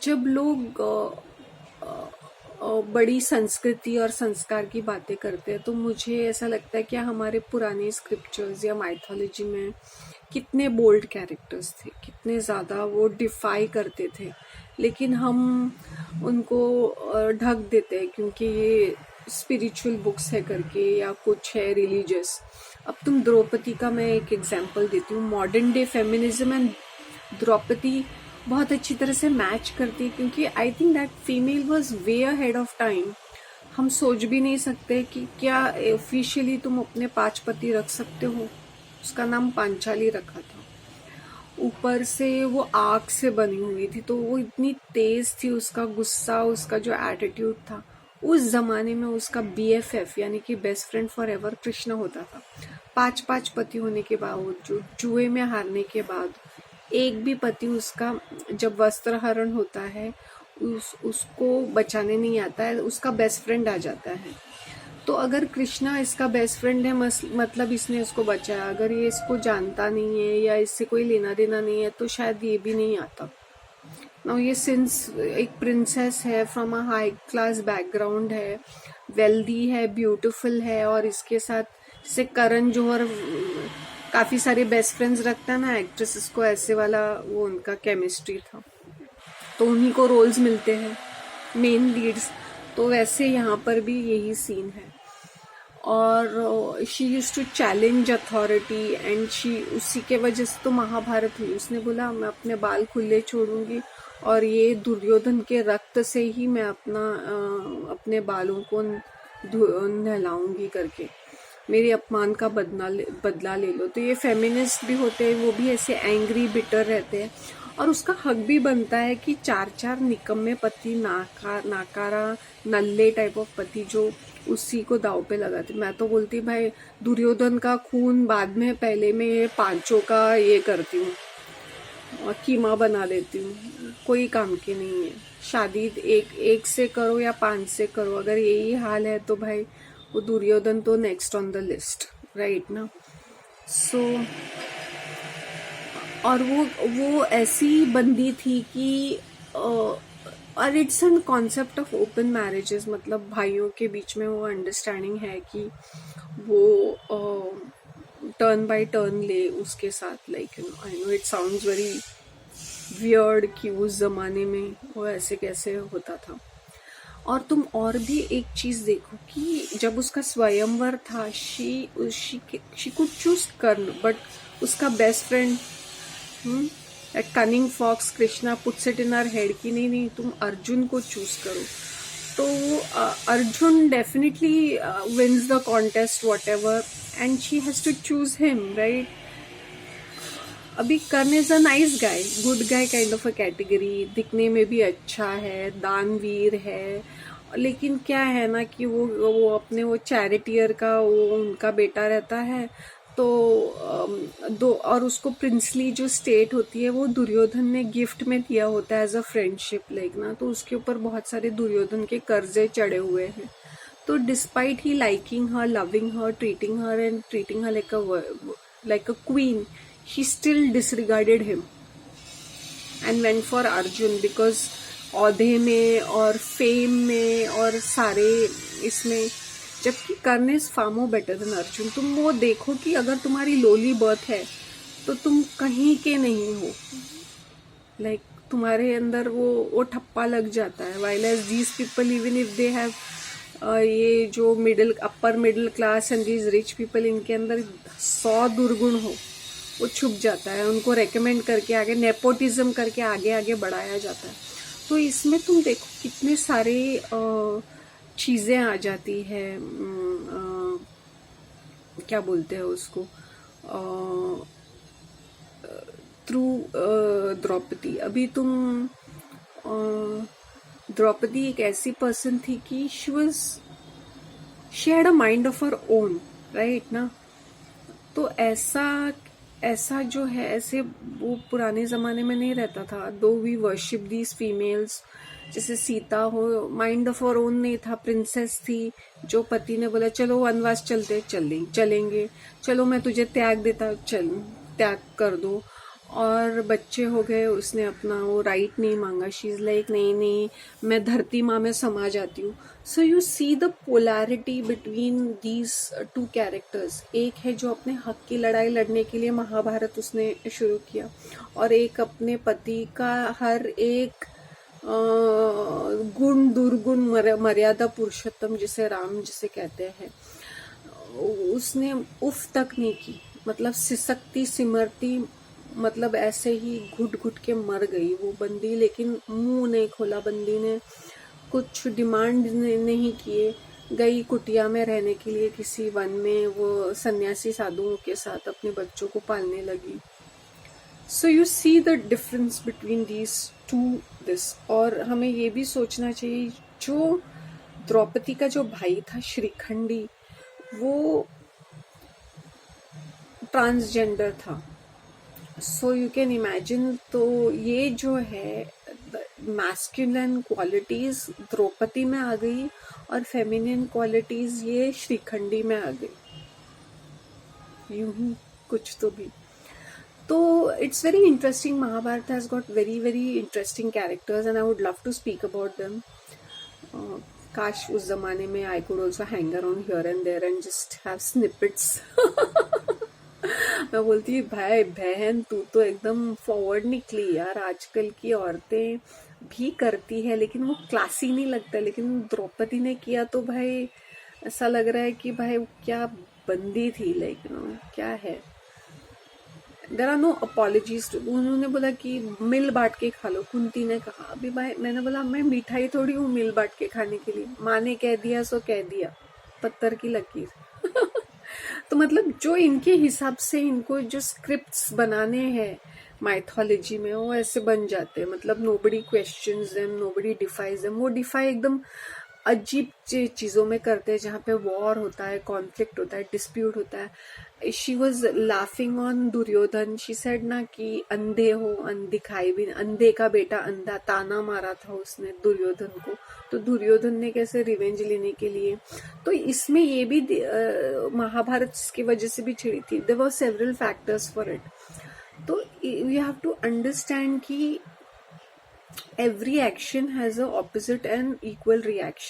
जब लोग बड़ी संस्कृति और संस्कार की बातें करते हैं तो मुझे ऐसा लगता है कि हमारे पुराने स्क्रिप्चर्स या माइथोलॉजी में कितने बोल्ड कैरेक्टर्स थे, कितने ज़्यादा वो डिफाई करते थे, लेकिन हम उनको ढक देते हैं क्योंकि ये स्पिरिचुअल बुक्स है करके या कुछ है रिलीजियस। अब तुम द्रौपदी का मैं एक एग्जांपल देती हूँ। Modern day feminism and Draupadi बहुत अच्छी तरह से मैच करती है क्योंकि I think that female was way ahead of time. हम सोच भी नहीं सकते कि क्या ऑफिशियली तुम अपने 5 पति रख सकते हो। उसका नाम पांचाली रखा था। ऊपर से वो आग से बनी हुई थी, तो वो इतनी तेज थी, उसका गुस्सा, उसका जो एटीट्यूड था। उस जमाने में उसका BFF यानी कि best friend for ever Krishna होता था। 5 पति होने के बावजूद, जुए में हारने के बाद, एक भी पति उसका जब वस्त्र हरण होता है उसको बचाने नहीं आता है, उसका बेस्ट फ्रेंड आ जाता है। तो अगर कृष्णा इसका बेस्ट फ्रेंड है मतलब इसने इसको बचाया। अगर ये इसको जानता नहीं है या इससे कोई लेना देना नहीं है तो शायद ये भी नहीं आता। नाउ ये सिंस एक प्रिंसेस है, from a high class background है, वेल्दी है, ब्यूटीफुल है, और इसके साथ जैसे करण जौहर काफी सारे बेस्ट फ्रेंड्स रखता है ना एक्ट्रेसेस को, ऐसे वाला वो उनका केमिस्ट्री था, तो उन्हीं को रोल्स मिलते हैं मेन लीड्स। तो वैसे यहाँ पर भी यही सीन है। और she use to challenge authority and she, उसी के वजह से तो महाभारत हुई। उसने बोला मैं अपने बाल खुले छोड़ूंगी और ये दुर्योधन के रक्त से ही मैं अपने बालों को नहलाऊंगी करके, मेरे अपमान का बदला ले लो। तो ये फेमिनिस्ट भी होते हैं, वो भी ऐसे एंग्री बिटर रहते हैं, और उसका हक भी बनता है कि 4 निकम्मे पति, नाकारा नल्ले टाइप ऑफ पति जो उसी को दाव पे लगाते। मैं तो बोलती भाई दुर्योधन का खून बाद में, पहले में ये 5 का ये करती हूँ और कीमा बना देती हूँ, कोई काम की नहीं है। शादी एक से करो या 5 से करो, अगर यही हाल है तो भाई वो दुर्योधन तो next on the list, right ना। सो और वो ऐसी बंदी थी कि और it's an concept of open marriages, मतलब भाइयों के बीच में वो अंडरस्टैंडिंग है कि वो टर्न बाय टर्न ले उसके साथ। Like I know it sounds very weird कि उस जमाने में वो ऐसे कैसे होता था। और तुम और भी एक चीज देखो कि जब उसका स्वयंवर था, she could choose Karna, but उसका best friend cunning fox Krishna puts it in our head कि नहीं तुम अर्जुन को चूज करो। तो Arjun definitely wins the contest whatever and she has to choose him, right. अभी Karna is a nice guy, good guy kind of a category, दिखने में भी अच्छा है, दानवीर है, लेकिन क्या है ना कि वो अपने वो चैरिटियर का वो उनका बेटा रहता है। तो दो, और उसको प्रिंसली जो स्टेट होती है वो दुर्योधन ने गिफ्ट में दिया होता है एज अ फ्रेंडशिप, लाइक ना। तो उसके ऊपर बहुत सारे दुर्योधन के कर्जे चढ़े हुए हैं। तो despite he liking her, loving her, treating her like a queen, he still disregarded him and went for Arjun because औधे में और फेम में और सारे इसमें, जबकि Karna is far more better than Arjun. तुम वो देखो कि अगर तुम्हारी लोली बर्थ है तो तुम कहीं के नहीं हो, लाइक तुम्हारे अंदर वो ठप्पा लग जाता है। While as these people even if they have ये जो upper middle class and these rich people, इनके अंदर 100 दुर्गुण हो, वो छुप जाता है, उनको रेकमेंड करके आगे नेपोटिज्म करके आगे बढ़ाया जाता है। तो इसमें तुम देखो कितने सारे चीजें आ जाती है, क्या बोलते हैं उसको, थ्रू द्रौपदी। अभी तुम द्रौपदी एक ऐसी पर्सन थी कि she had a mind of her own, right ना। तो ऐसा जो है, ऐसे वो पुराने जमाने में नहीं रहता था। दो वी वर्शिप दीज फीमेल्स, जैसे सीता हो, माइंड ऑफ और ओन नहीं था, प्रिंसेस थी जो पति ने बोला चलो वनवास चलते, चलेंगे, चलो मैं तुझे त्याग देता, चल त्याग कर दो। और बच्चे हो गए, उसने अपना वो राइट नहीं मांगा, शी इज लाइक नहीं नहीं मैं धरती माँ में समा जाती हूँ. So you see the polarity between these two characters. एक है जो अपने हक की लड़ाई लड़ने के लिए महाभारत उसने शुरू किया, और एक अपने पति का हर एक गुण दुर्गुण मर्यादा पुरुषोत्तम जिसे राम जिसे कहते हैं, उसने उफ तक नहीं की. मतलब सिसकती सिमरती, मतलब ऐसे ही घुट घुट के मर गई वो बंदी, लेकिन मुंह नहीं खोला बंदी ने, कुछ डिमांड नहीं किए. गई कुटिया में रहने के लिए किसी वन में, वो सन्यासी साधुओं के साथ अपने बच्चों को पालने लगी. So you see the difference between these two this. और हमें ये भी सोचना चाहिए, जो द्रौपदी का जो भाई था श्रीखंडी, वो ट्रांसजेंडर था. So you can imagine. तो ये जो है मैस्कुलिन क्वालिटीज द्रौपदी में आ गई, और फेमिनिन क्वालिटीज ये श्रीखंडी में आ गई. यूं ही कुछ तो भी. तो it's very interesting. Mahabharata has got very very interesting characters and I would love to speak about them. काश उस जमाने में I could also hang around here and there and just have snippets. मैं बोलती भाई बहन तू तो एकदम फॉरवर्ड निकली यार. आजकल की औरतें भी करती है लेकिन वो क्लासी नहीं लगता, लेकिन द्रौपदी ने किया तो भाई ऐसा लग रहा है कि भाई क्या बंदी थी. लाइक क्या है. There are no apologies. उन्होंने बोला कि मिल बांट के खा लो. कुंती ने कहा. अभी भाई मैंने बोला मैं मिठाई थोड़ी हूँ मिल बांट के खाने के लिए. माँ ने कह दिया सो कह दिया, पत्थर की लकीर. तो मतलब जो इनके हिसाब से इनको जो स्क्रिप्ट्स बनाने हैं माइथोलॉजी में, वो ऐसे बन जाते हैं. मतलब nobody questions them, nobody defies them. वो डिफाई एकदम अजीब चीजों में करते हैं, जहाँ पे वॉर होता है, कॉन्फ्लिक्ट होता है, डिस्प्यूट होता है. She was laughing on Duryodhana. She said ना कि अंधे हो, दिखाई भी, अंधे का बेटा अंधा, ताना मारा था उसने दुर्योधन को. तो दुर्योधन ने कैसे रिवेंज लेने के लिए. तो इसमें ये भी महाभारत की वजह से भी छिड़ी थी. There were several factors for it. तो यू हैव टू अंडरस्टैंड कि every action has a opposite and equal reaction.